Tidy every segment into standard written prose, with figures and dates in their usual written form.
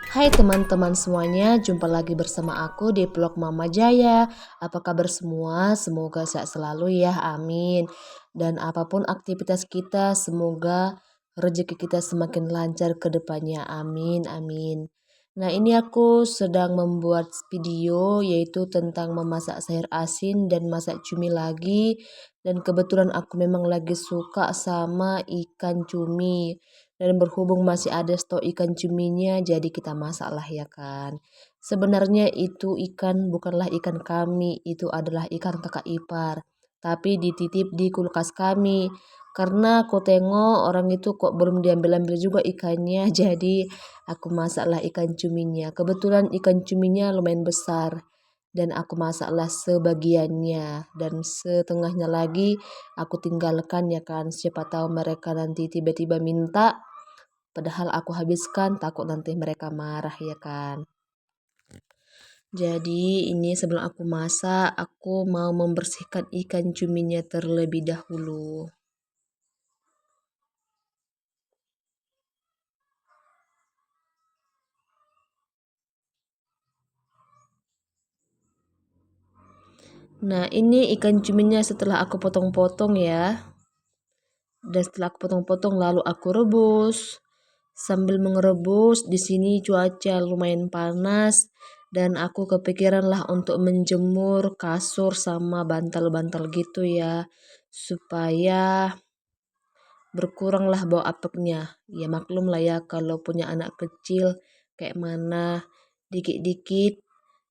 Hai teman-teman semuanya, jumpa lagi bersama aku di vlog Mama Jaya. Apa kabar semua? Semoga sehat selalu ya, amin. Dan apapun aktivitas kita, semoga rezeki kita semakin lancar ke depannya, amin, amin. Nah, ini aku sedang membuat video yaitu tentang memasak sayur asin dan masak cumi lagi. Dan kebetulan aku memang lagi suka sama ikan cumi. Dan berhubung masih ada stok ikan cuminya, jadi kita masaklah ya kan. Sebenarnya itu ikan bukanlah ikan kami, itu adalah ikan kakak ipar. Tapi dititip di kulkas kami. Karena aku tengok orang itu kok belum diambil-ambil juga ikannya, jadi aku masaklah ikan cuminya. Kebetulan ikan cuminya lumayan besar. Dan aku masaklah sebagiannya dan setengahnya lagi aku tinggalkan ya kan. Siapa tahu mereka nanti tiba-tiba minta. Padahal aku habiskan, takut nanti mereka marah ya kan. Jadi ini sebelum aku masak, aku mau membersihkan ikan cuminya terlebih dahulu. Nah, ini ikan cuminya setelah aku potong-potong ya. Dan setelah aku potong-potong lalu aku rebus. Sambil mengerebus, di sini cuaca lumayan panas dan aku kepikiran lah untuk menjemur kasur sama bantal-bantal gitu ya, supaya berkuranglah bau apeknya. Ya maklum lah ya kalau punya anak kecil kayak mana, dikit-dikit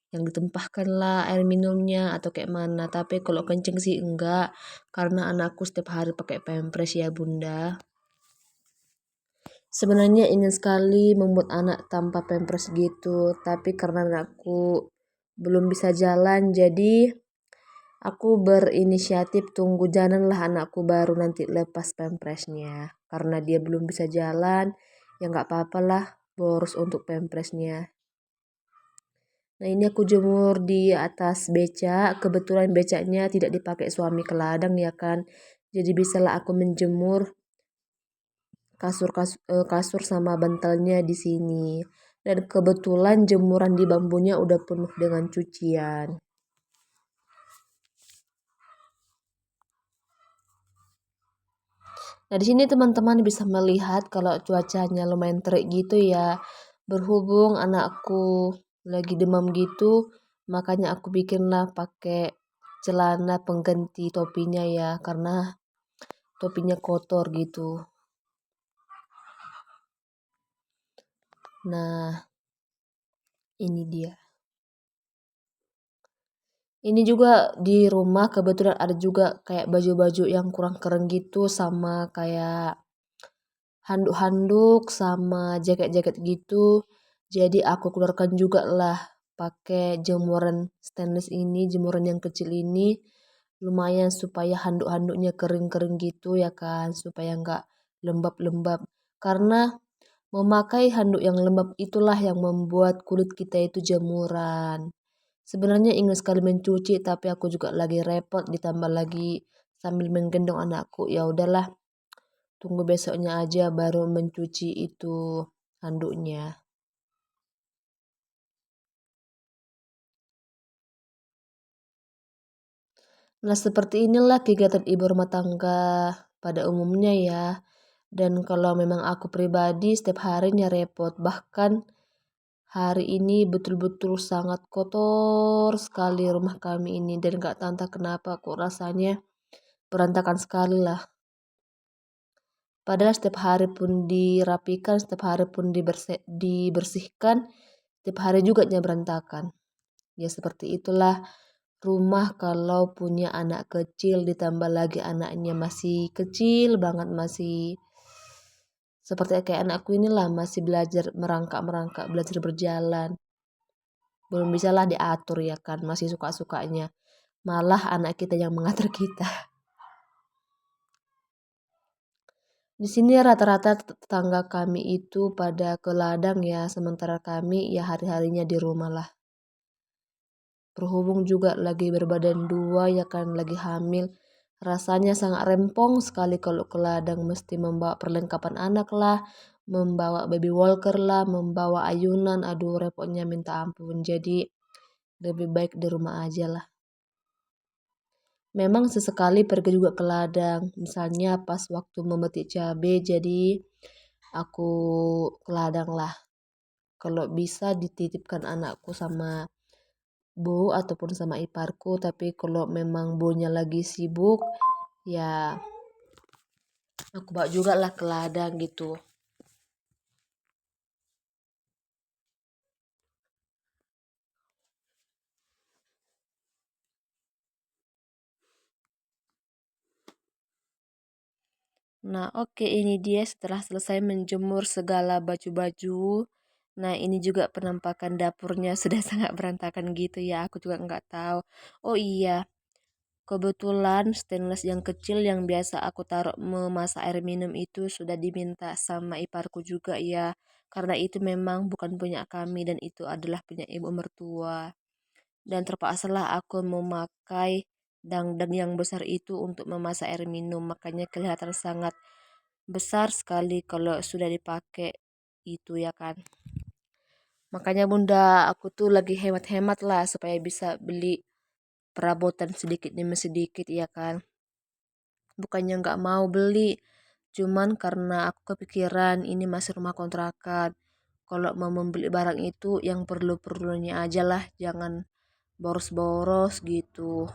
yang ditempahkan lah air minumnya atau kayak mana. Tapi kalau kencing sih enggak, karena anakku setiap hari pakai pampers ya bunda. Sebenarnya ingin sekali membuat anak tanpa pampers gitu, tapi karena anakku belum bisa jalan, jadi aku berinisiatif tunggu jalanlah anakku baru nanti lepas pampersnya. Karena dia belum bisa jalan, ya nggak apa-apa lah boros untuk pampersnya. Nah, ini aku jemur di atas becak. Kebetulan becaknya tidak dipakai suami ke ladang ya kan. Jadi bisalah aku menjemur kasur sama bantalnya di sini. Dan kebetulan jemuran di bambunya udah penuh dengan cucian. Nah, di sini teman-teman bisa melihat kalau cuacanya lumayan terik gitu ya. Berhubung anakku lagi demam gitu, makanya aku bikinlah pakai celana pengganti topinya ya, karena topinya kotor gitu. Nah, ini dia. Ini juga di rumah kebetulan ada juga kayak baju-baju yang kurang keren gitu sama kayak handuk-handuk sama jaket-jaket gitu. Jadi aku keluarkan juga lah pakai jemuran stainless ini, jemuran yang kecil ini. Lumayan supaya handuk-handuknya kering-kering gitu ya kan, supaya nggak lembab-lembab. Karena memakai handuk yang lembab itulah yang membuat kulit kita itu jemuran. Sebenarnya ingin sekali mencuci, tapi aku juga lagi repot, ditambah lagi sambil menggendong anakku. Ya udahlah, tunggu besoknya aja baru mencuci itu handuknya. Nah, seperti inilah kegiatan ibu rumah tangga pada umumnya ya. Dan kalau memang aku pribadi setiap harinya repot. Bahkan hari ini betul-betul sangat kotor sekali rumah kami ini. Dan gak tahu entah kenapa kok rasanya berantakan sekali lah. Padahal setiap hari pun dirapikan, setiap hari pun dibersihkan, setiap hari juga berantakan. Ya seperti itulah rumah kalau punya anak kecil ditambah lagi anaknya masih kecil banget, masih seperti kayak anakku inilah masih belajar merangkak-merangkak, belajar berjalan. Belum bisalah diatur ya kan, masih suka-sukanya. Malah anak kita yang mengatur kita. Di sini rata-rata tetangga kami itu pada ke ladang ya, sementara kami ya hari-harinya di rumah lah. Berhubung juga lagi berbadan dua ya kan, lagi hamil. Rasanya sangat rempong sekali kalau ke ladang, mesti membawa perlengkapan anak lah, membawa baby walker lah, membawa ayunan, aduh repotnya minta ampun. Jadi lebih baik di rumah aja lah. Memang sesekali pergi juga ke ladang, misalnya pas waktu memetik cabai, jadi aku ke ladang lah. Kalau bisa dititipkan anakku sama bu ataupun sama iparku, tapi kalau memang bunya lagi sibuk, ya aku bawa juga lah ke ladang gitu. Nah, oke, ini dia setelah selesai menjemur segala baju-baju. Nah, ini juga penampakan dapurnya sudah sangat berantakan gitu ya. Aku juga nggak tahu. Oh iya, kebetulan stainless yang kecil yang biasa aku taruh memasak air minum itu sudah diminta sama iparku juga ya. Karena itu memang bukan punya kami dan itu adalah punya ibu mertua. Dan terpaksalah aku memakai dangdang yang besar itu untuk memasak air minum. Makanya kelihatan sangat besar sekali kalau sudah dipakai itu ya kan. Makanya bunda aku tuh lagi hemat-hemat lah supaya bisa beli perabotan sedikit demi sedikit ya kan. Bukannya nggak mau beli, cuman karena aku kepikiran ini masih rumah kontrakan. Kalau mau membeli barang itu yang perlu-perlunya aja lah, jangan boros-boros gitu.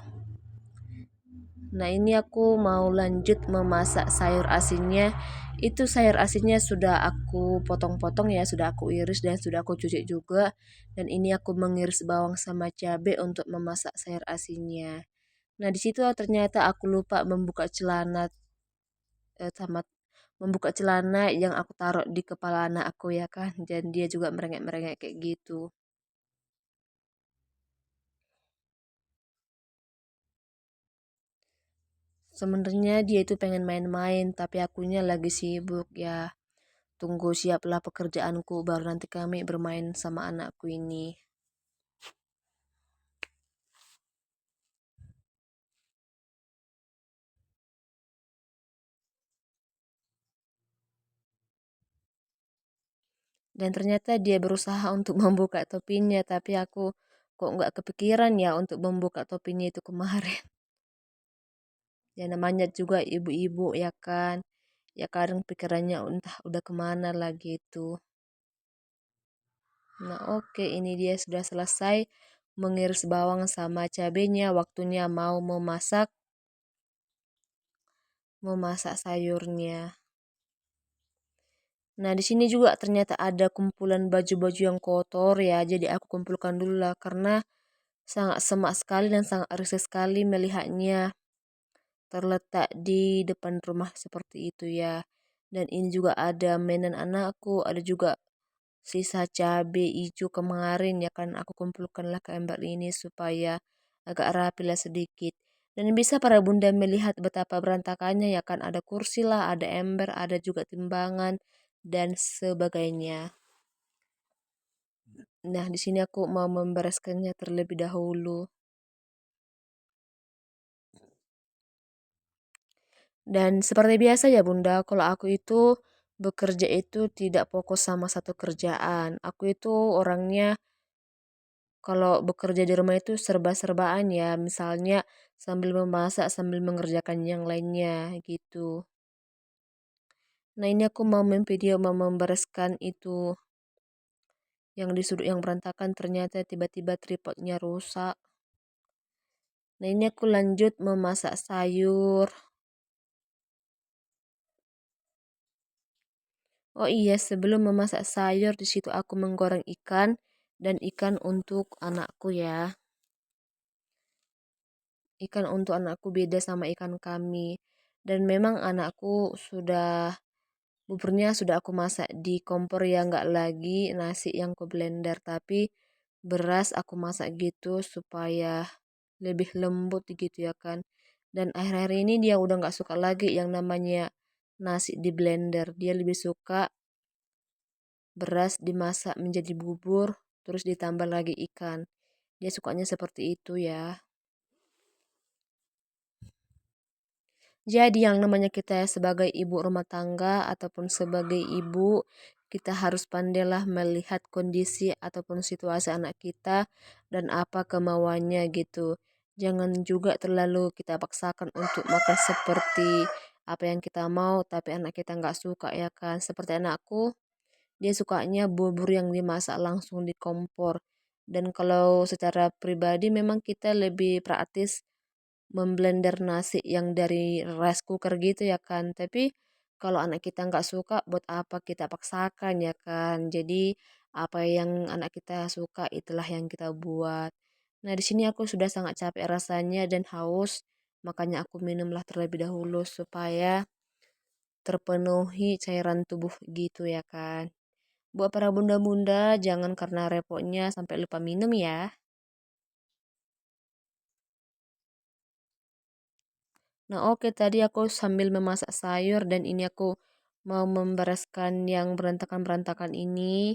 Nah, ini aku mau lanjut memasak sayur asinnya. Itu sayur asinnya sudah aku potong-potong ya, sudah aku iris dan sudah aku cuci juga. Dan ini aku mengiris bawang sama cabai untuk memasak sayur asinnya. Nah, di situ ternyata aku lupa membuka celana sama membuka celana yang aku taruh di kepala anak aku ya kan. Dan dia juga merengek-merengek kayak gitu. Sebenarnya dia itu pengen main-main, tapi akunya lagi sibuk ya. Tunggu siaplah pekerjaanku, baru nanti kami bermain sama anakku ini. Dan ternyata dia berusaha untuk membuka topinya, tapi aku kok nggak kepikiran ya untuk membuka topinya itu kemarin. Ya namanya juga ibu-ibu ya kan. Ya kadang pikirannya entah udah kemana lagi itu. Nah oke, ini dia sudah selesai mengiris bawang sama cabenya. Waktunya mau memasak sayurnya. Nah, di sini juga ternyata ada kumpulan baju-baju yang kotor ya. Jadi aku kumpulkan dulu lah karena sangat semak sekali dan sangat risih sekali melihatnya terletak di depan rumah seperti itu ya. Dan ini juga ada mainan anakku, ada juga sisa cabai hijau kemarin ya kan aku kumpulkanlah ke ember ini supaya agak rapi lah sedikit. Dan bisa para bunda melihat betapa berantakannya ya kan ada kursi lah, ada ember, ada juga timbangan dan sebagainya. Nah, di sini aku mau membereskannya terlebih dahulu. Dan seperti biasa ya Bunda, kalau aku itu bekerja itu tidak fokus sama satu kerjaan. Aku itu orangnya kalau bekerja di rumah itu serba-serbaan ya, misalnya sambil memasak, sambil mengerjakan yang lainnya gitu. Nah, ini aku mau memvideo, mau membereskan itu yang di sudut yang berantakan ternyata tiba-tiba tripodnya rusak. Nah, ini aku lanjut memasak sayur. Oh iya, sebelum memasak sayur di situ aku menggoreng ikan dan ikan untuk anakku ya. Ikan untuk anakku beda sama ikan kami. Dan memang anakku sudah buburnya sudah aku masak di kompor ya, nggak lagi nasi yang ke blender, tapi beras aku masak gitu supaya lebih lembut gitu ya kan. Dan akhir-akhir ini dia udah nggak suka lagi yang namanya nasi di blender. Dia lebih suka beras dimasak menjadi bubur, terus ditambah lagi ikan. Dia sukanya seperti itu ya. Jadi yang namanya kita sebagai ibu rumah tangga ataupun sebagai ibu, kita harus pandailah melihat kondisi ataupun situasi anak kita dan apa kemauannya gitu. Jangan juga terlalu kita paksakan untuk makan seperti apa yang kita mau, tapi anak kita nggak suka ya kan. Seperti anakku, dia sukanya bubur yang dimasak langsung di kompor. Dan kalau secara pribadi memang kita lebih praktis memblender nasi yang dari rice cooker gitu ya kan. Tapi kalau anak kita nggak suka, buat apa kita paksakan ya kan. Jadi apa yang anak kita suka itulah yang kita buat. Nah di sini aku sudah sangat capek rasanya dan haus. Makanya aku minumlah terlebih dahulu supaya terpenuhi cairan tubuh gitu ya kan. Buat para bunda-bunda, jangan karena repotnya sampai lupa minum ya. Nah, oke tadi aku sambil memasak sayur dan ini aku mau membereskan yang berantakan-berantakan ini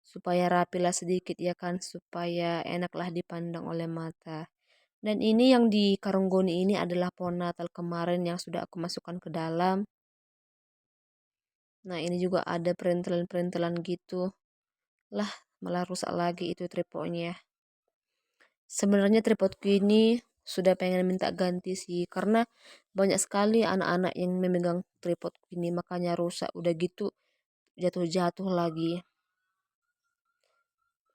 supaya rapilah sedikit ya kan, supaya enaklah dipandang oleh mata. Dan ini yang di karung goni ini adalah pohon Natal kemarin yang sudah aku masukkan ke dalam. Nah, ini juga ada perintilan-perintilan gitu. Lah, malah rusak lagi itu tripodnya. Sebenarnya tripodku ini sudah pengen minta ganti sih karena banyak sekali anak-anak yang memegang tripodku ini makanya rusak udah gitu jatuh-jatuh lagi.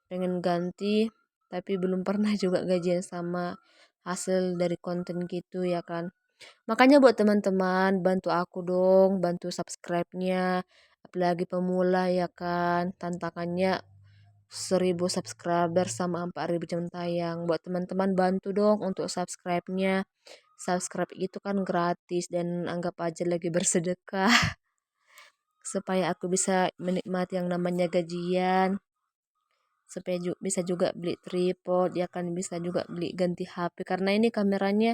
Pengen ganti tapi belum pernah juga gajian sama hasil dari konten gitu ya kan. Makanya buat teman-teman bantu aku dong, bantu subscribe-nya. Apalagi pemula ya kan, tantangannya 1.000 subscriber sama 4.000 jam tayang. Buat teman-teman bantu dong untuk subscribe-nya. Subscribe itu kan gratis dan anggap aja lagi bersedekah supaya aku bisa menikmati yang namanya gajian. Supaya bisa juga beli tripod, ya kan bisa juga beli ganti HP karena ini kameranya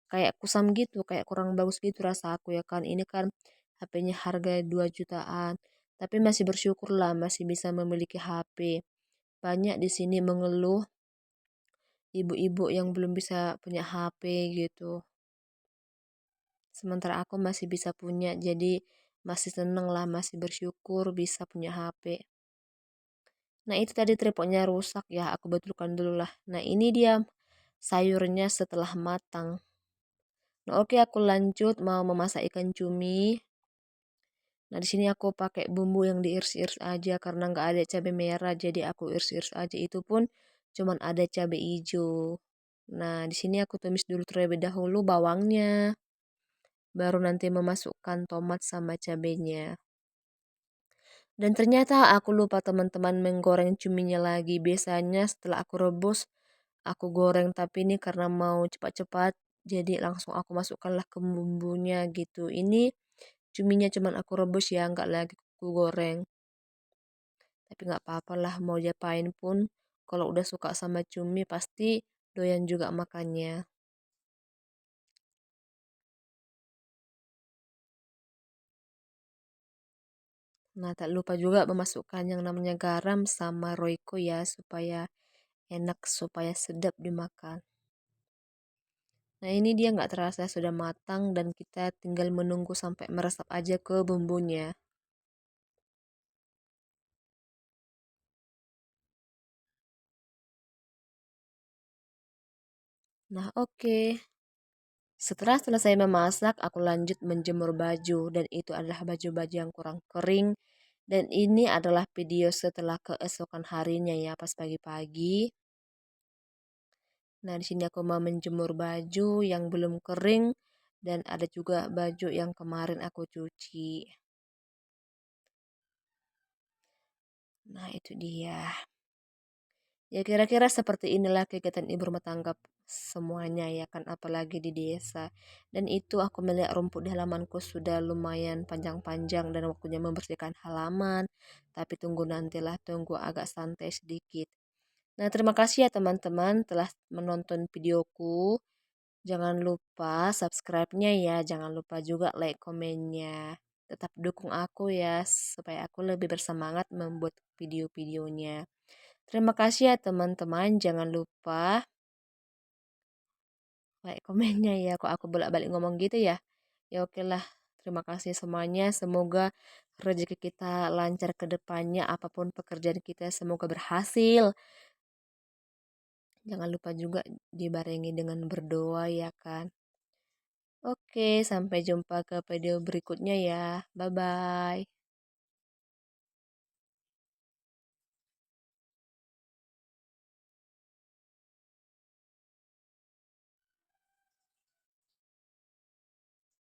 kayak kusam gitu, kayak kurang bagus gitu rasa aku ya kan. Ini kan HP-nya harga 2 jutaan. Tapi masih bersyukur lah masih bisa memiliki HP. Banyak di sini mengeluh ibu-ibu yang belum bisa punya HP gitu. Sementara aku masih bisa punya, jadi masih seneng lah, masih bersyukur bisa punya HP. Nah itu tadi tripodnya rusak ya, aku betulkan dulu lah. Nah ini dia sayurnya setelah matang. Nah oke aku lanjut mau memasak ikan cumi. Nah di sini aku pakai bumbu yang diiris-iris aja karena nggak ada cabai merah, jadi aku iris-iris aja. Itu pun cuman ada cabai hijau. Nah di sini aku tumis dulu terlebih dahulu bawangnya, baru nanti memasukkan tomat sama cabenya. Dan ternyata aku lupa teman-teman menggoreng cuminya lagi. Biasanya setelah aku rebus, aku goreng. Tapi ini karena mau cepat-cepat, jadi langsung aku masukkanlah ke bumbunya gitu. Ini cuminya cuman aku rebus ya, nggak lagi aku goreng. Tapi nggak apa-apa lah, mau diapain pun. Kalau udah suka sama cumi, pasti doyan juga makannya. Nah, tak lupa juga memasukkan yang namanya garam sama roiko ya, supaya enak, supaya sedap dimakan. Nah, ini dia nggak terasa sudah matang dan kita tinggal menunggu sampai meresap aja ke bumbunya. Nah, oke. Setelah selesai memasak, aku lanjut menjemur baju dan itu adalah baju-baju yang kurang kering. Dan ini adalah video setelah keesokan harinya ya, pas pagi-pagi. Nah, di sini aku mau menjemur baju yang belum kering dan ada juga baju yang kemarin aku cuci. Nah, itu dia. Ya kira-kira seperti inilah kegiatan ibu rumah tangga semuanya ya kan apalagi di desa. Dan itu aku melihat rumput di halamanku sudah lumayan panjang-panjang dan waktunya membersihkan halaman. Tapi tunggu nantilah tunggu agak santai sedikit. Nah terima kasih ya teman-teman telah menonton videoku. Jangan lupa subscribe-nya ya. Jangan lupa juga like komennya. Tetap dukung aku ya supaya aku lebih bersemangat membuat video-videonya. Terima kasih ya teman-teman. Jangan lupa like komennya ya. Kok aku bolak-balik ngomong gitu ya. Ya oke lah, terima kasih semuanya. Semoga rezeki kita lancar ke depannya, apapun pekerjaan kita semoga berhasil. Jangan lupa juga dibarengi dengan berdoa ya kan. Oke, sampai jumpa ke video berikutnya ya. Bye bye.